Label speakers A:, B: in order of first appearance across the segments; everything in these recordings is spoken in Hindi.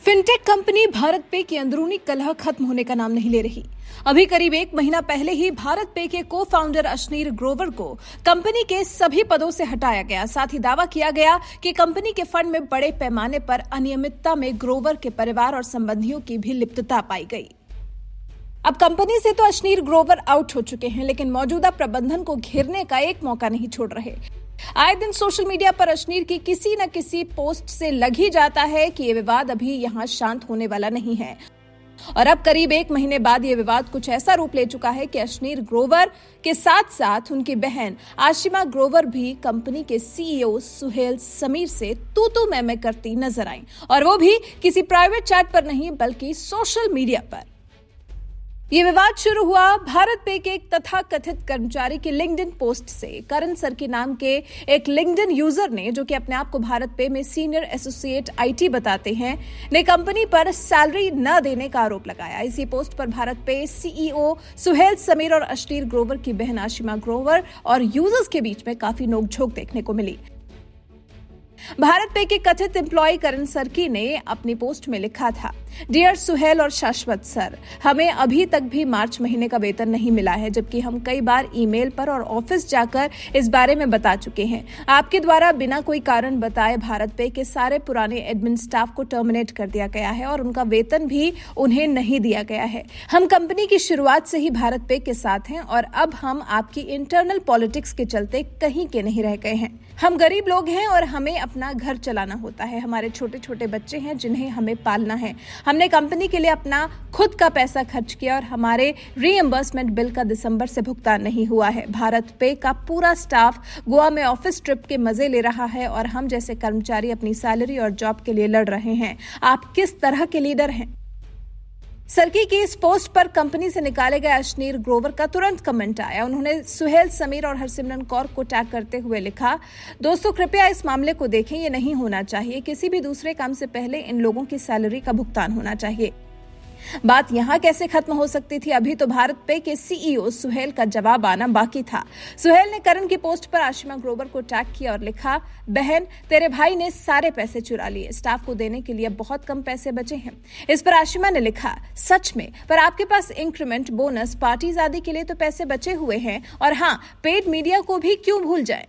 A: फिनटेक कंपनी भारत पे की अंदरूनी कलह खत्म होने का नाम नहीं ले रही। अभी करीब 1 महीना पहले ही भारत पे के को फाउंडर अशनीर ग्रोवर को कंपनी के सभी पदों से हटाया गया। साथ ही दावा किया गया कि कंपनी के फंड में बड़े पैमाने पर अनियमितता में ग्रोवर के परिवार और संबंधियों की भी लिप्तता पाई गई। अब कंपनी से तो अशनीर ग्रोवर आउट हो चुके हैं, लेकिन मौजूदा प्रबंधन को घेरने का एक मौका नहीं छोड़ रहे। आए दिन सोशल मीडिया पर अशनीर की किसी न किसी पोस्ट से लग ही जाता है कि ये विवाद अभी यहाँ शांत होने वाला नहीं है। और अब करीब 1 महीने बाद ये विवाद कुछ ऐसा रूप ले चुका है कि अशनीर ग्रोवर के साथ साथ उनकी बहन आशिमा ग्रोवर भी कंपनी के सीईओ सुहेल समीर से तू मैं करती नजर आई, और वो भी किसी प्राइवेट चैट पर नहीं बल्कि सोशल मीडिया पर। ये विवाद शुरू हुआ भारत पे के एक तथाकथित कर्मचारी की लिंक्डइन पोस्ट से। करण सर के नाम के एक लिंक्डइन यूजर ने, जो कि अपने आप को भारत पे में सीनियर एसोसिएट आईटी बताते हैं, ने कंपनी पर सैलरी न देने का आरोप लगाया। इसी पोस्ट पर भारत पे सीईओ सुहेल समीर और अशनीर ग्रोवर की बहन आशिमा ग्रोवर और यूजर्स के बीच में काफी नोकझोंक देखने को मिली। भारत पे के कथित एम्प्लॉय करण सरकी ने अपनी पोस्ट में लिखा था, डियर सुहेल और शाश्वत सर, हमें अभी तक भी मार्च महीने का वेतन नहीं मिला है, जबकि हम कई बार ईमेल पर और ऑफिस जाकर इस बारे में बता चुके हैं। आपके द्वारा बिना कोई कारण बताए भारत पे के सारे पुराने एडमिन स्टाफ को टर्मिनेट कर दिया गया है और उनका वेतन भी उन्हें नहीं दिया गया है। हम कंपनी की शुरुआत से ही भारत पे के साथ हैं और अब हम आपकी इंटरनल पॉलिटिक्स के चलते कहीं के नहीं रह गए हैं। हम गरीब लोग हैं और हमें अपना घर चलाना होता है। हमारे छोटे छोटे बच्चे हैं जिन्हें हमें पालना है। हमने कंपनी के लिए अपना खुद का पैसा खर्च किया और हमारे रीएम्बर्समेंट बिल का दिसंबर से भुगतान नहीं हुआ है। भारत पे का पूरा स्टाफ गोवा में ऑफिस ट्रिप के मजे ले रहा है और हम जैसे कर्मचारी अपनी सैलरी और जॉब के लिए लड़ रहे हैं। आप किस तरह के लीडर हैं? सरकी की इस पोस्ट पर कंपनी से निकाले गए अशनीर ग्रोवर का तुरंत कमेंट आया। उन्होंने सुहेल समीर और हरसिमरन कौर को टैग करते हुए लिखा, दोस्तों कृपया इस मामले को देखें, ये नहीं होना चाहिए। किसी भी दूसरे काम से पहले इन लोगों की सैलरी का भुगतान होना चाहिए। बात यहाँ कैसे खत्म हो सकती थी? अभी तो भारत पे के सीईओ सुहेल का जवाब आना बाकी था। सुहेल ने करण की पोस्ट पर आशिमा ग्रोवर को टैग किया और लिखा, बहन तेरे भाई ने सारे पैसे चुरा लिए, स्टाफ को देने के लिए बहुत कम पैसे बचे हैं। इस पर आशिमा ने लिखा, सच में, पर आपके पास इंक्रीमेंट, बोनस, पार्टीज आदि के लिए तो पैसे बचे हुए हैं, और हाँ, पेड मीडिया को भी क्यों भूल जाए।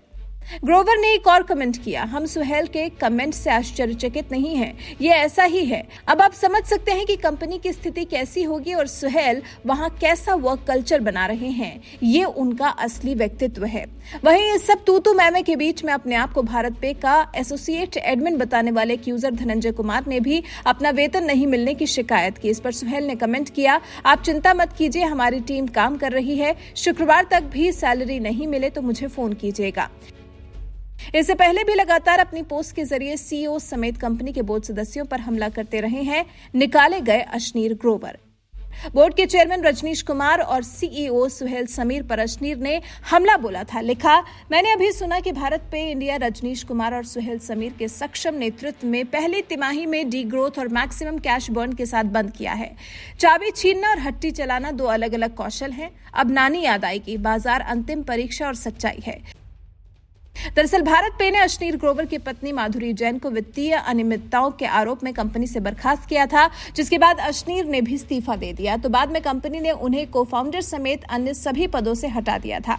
A: ग्रोवर ने एक और कमेंट किया, हम सुहेल के कमेंट से आश्चर्यचकित नहीं हैं, ये ऐसा ही है। अब आप समझ सकते हैं कि कंपनी की स्थिति कैसी होगी और सुहेल वहां कैसा वर्क कल्चर बना रहे हैं। ये उनका असली व्यक्तित्व है। वहीं इस सब तू मैमे के बीच में अपने आप को भारत पे का एसोसिएट एडमिन बताने वाले एक यूजर धनंजय कुमार ने भी अपना वेतन नहीं मिलने की शिकायत की। इस पर सुहेल ने कमेंट किया, आप चिंता मत कीजिए, हमारी टीम काम कर रही है, शुक्रवार तक भी सैलरी नहीं मिले तो मुझे फोन कीजिएगा। इससे पहले भी लगातार अपनी पोस्ट के जरिए सीईओ समेत कंपनी के बोर्ड सदस्यों पर हमला करते रहे हैं निकाले गए अशनीर ग्रोवर। बोर्ड के चेयरमैन रजनीश कुमार और सीईओ सुहेल समीर पर अशनीर ने हमला बोला था। लिखा, मैंने अभी सुना कि भारत पे इंडिया रजनीश कुमार और सुहेल समीर के सक्षम नेतृत्व में पहली तिमाही में डी ग्रोथ और मैक्सिमम कैश बर्न के साथ बंद किया है। चाबी छीनना और हट्टी चलाना 2 अलग अलग कौशल हैं। अब नानी याद आएगी, बाजार अंतिम परीक्षा और सच्चाई है। दरअसल भारत पे ने अशनीर ग्रोवर की पत्नी माधुरी जैन को वित्तीय अनियमितताओं के आरोप में कंपनी से बर्खास्त किया था, जिसके बाद अशनीर ने भी इस्तीफा दे दिया। तो बाद में कंपनी ने उन्हें को फाउंडर समेत अन्य सभी पदों से हटा दिया था।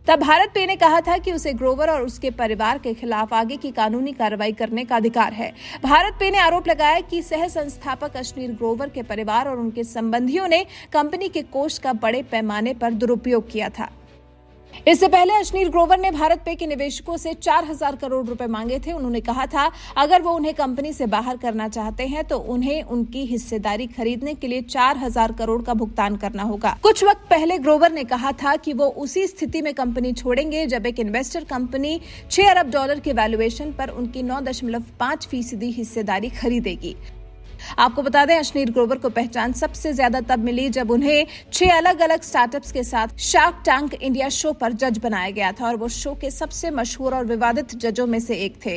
A: तब भारत पे ने कहा था कि उसे ग्रोवर और उसके परिवार के खिलाफ आगे की कानूनी कार्रवाई करने का अधिकार है। भारत पे ने आरोप लगाया कि सह संस्थापक अशनीर ग्रोवर के परिवार और उनके संबंधियों ने कंपनी के कोष का बड़े पैमाने पर दुरुपयोग किया था। इससे पहले अशनीर ग्रोवर ने भारत पे के निवेशकों से 4,000 करोड़ रुपए मांगे थे। उन्होंने कहा था अगर वो उन्हें कंपनी से बाहर करना चाहते हैं तो उन्हें उनकी हिस्सेदारी खरीदने के लिए 4,000 करोड़ का भुगतान करना होगा। कुछ वक्त पहले ग्रोवर ने कहा था कि वो उसी स्थिति में कंपनी छोड़ेंगे जब एक इन्वेस्टर कंपनी $6 अरब के वैल्यूएशन पर उनकी 9.5% हिस्सेदारी खरीदेगी। आपको बता दें, अशनीर ग्रोवर को पहचान सबसे ज्यादा तब मिली जब उन्हें 6 अलग अलग स्टार्टअप्स के साथ शार्क टैंक इंडिया शो पर जज बनाया गया था और वो शो के सबसे मशहूर और विवादित जजों में से एक थे।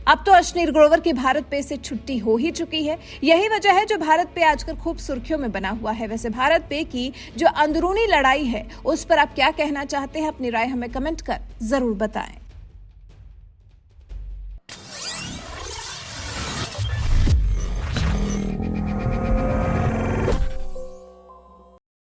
A: अब तो अशनीर ग्रोवर की भारत पे से छुट्टी हो ही चुकी है। यही वजह है जो भारत पे आजकल खूब सुर्खियों में बना हुआ है। वैसे भारत पे की जो अंदरूनी लड़ाई है उस पर आप क्या कहना चाहते हैं? अपनी राय हमें कमेंट कर जरूर बताएं।